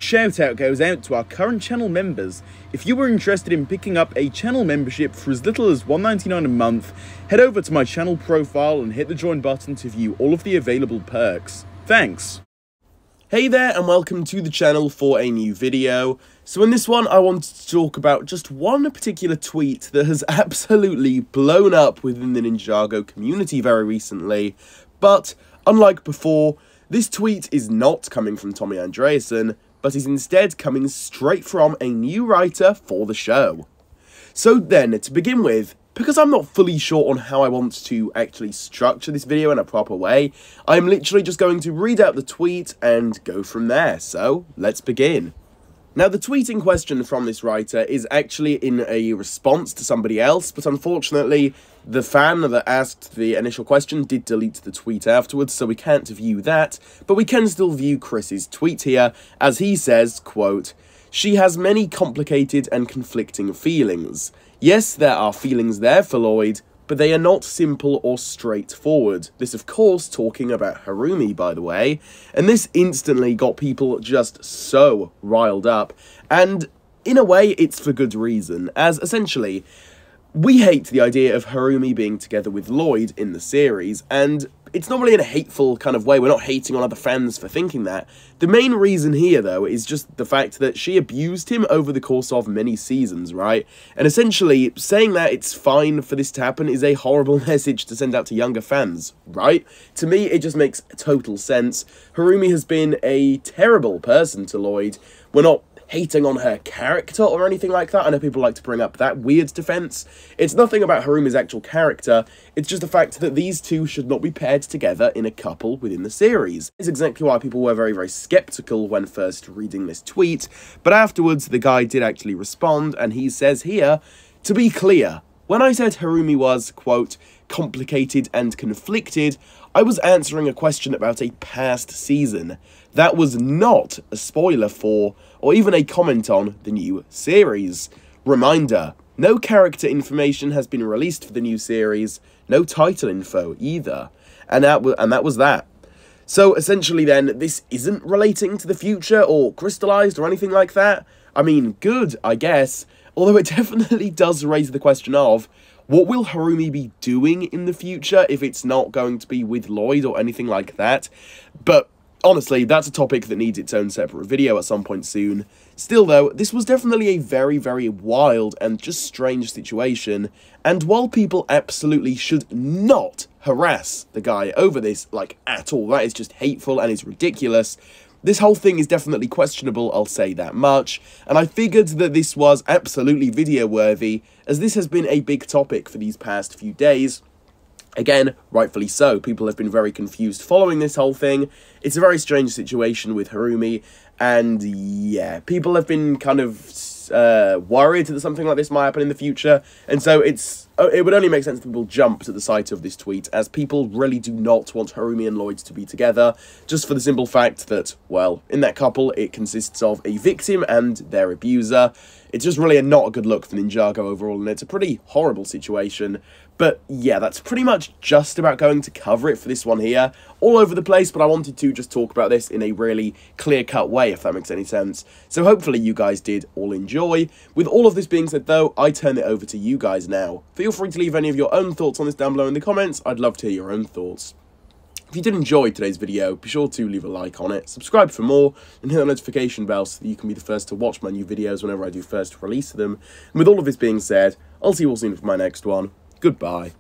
Shout out goes out to our current channel members. If you were interested in picking up a channel membership for as little as $1.99 a month, head over to my channel profile and hit the join button to view all of the available perks. Thanks! Hey there and welcome to the channel for a new video. So in this one I wanted to talk about just one particular tweet that has absolutely blown up within the Ninjago community very recently. But unlike before, this tweet is not coming from Tommy Andreasen, but is instead coming straight from a new writer for the show. So then, to begin with, because I'm not fully sure on how I want to actually structure this video in a proper way, I'm literally just going to read out the tweet and go from there, so let's begin. Now, the tweet in question from this writer is actually in a response to somebody else, but unfortunately, the fan that asked the initial question did delete the tweet afterwards, so we can't view that, but we can still view Chris's tweet here, as he says, quote, "She has many complicated and conflicting feelings. Yes, there are feelings there for Lloyd, but they are not simple or straightforward." This, of course, talking about Harumi, by the way, and this instantly got people just so riled up, and in a way, it's for good reason, as essentially, we hate the idea of Harumi being together with Lloyd in the series, and it's not really in a hateful kind of way. We're not hating on other fans for thinking that. The main reason here, though, is just the fact that she abused him over the course of many seasons, right? And essentially, saying that it's fine for this to happen is a horrible message to send out to younger fans, right? To me, it just makes total sense. Harumi has been a terrible person to Lloyd. We're not hating on her character or anything like that. I know people like to bring up that weird defense. It's nothing about Harumi's actual character, it's just the fact that these two should not be paired together in a couple within the series. It's exactly why people were very, very skeptical when first reading this tweet, but afterwards the guy did actually respond, and he says here, "To be clear, when I said Harumi was, quote, complicated and conflicted, I was answering a question about a past season. That was not a spoiler for, or even a comment on, the new series. Reminder, no character information has been released for the new series, no title info either." And that was that. So essentially then, this isn't relating to the future or Crystalized or anything like that. I mean, good, I guess, although it definitely does raise the question of, what will Harumi be doing in the future if it's not going to be with Lloyd or anything like that? But honestly, that's a topic that needs its own separate video at some point soon. Still though, this was definitely a very, very wild and just strange situation, and while people absolutely should not harass the guy over this, like, at all, that is just hateful and is ridiculous, this whole thing is definitely questionable, I'll say that much, and I figured that this was absolutely video-worthy, as this has been a big topic for these past few days. Again, rightfully so, people have been very confused following this whole thing. It's a very strange situation with Harumi, and yeah, people have been kind of worried that something like this might happen in the future, and so it would only make sense that people jump to the sight of this tweet, as people really do not want Harumi and Lloyd to be together, just for the simple fact that, well, in that couple, it consists of a victim and their abuser. It's just really not a good look for Ninjago overall, and it's a pretty horrible situation. But yeah, that's pretty much just about going to cover it for this one here. All over the place, but I wanted to just talk about this in a really clear-cut way, if that makes any sense. So hopefully you guys did all enjoy. With all of this being said though, I turn it over to you guys now. Feel free to leave any of your own thoughts on this down below in the comments. I'd love to hear your own thoughts. If you did enjoy today's video, be sure to leave a like on it, subscribe for more, and hit the notification bell so that you can be the first to watch my new videos whenever I do first release them. And with all of this being said, I'll see you all soon for my next one. Goodbye.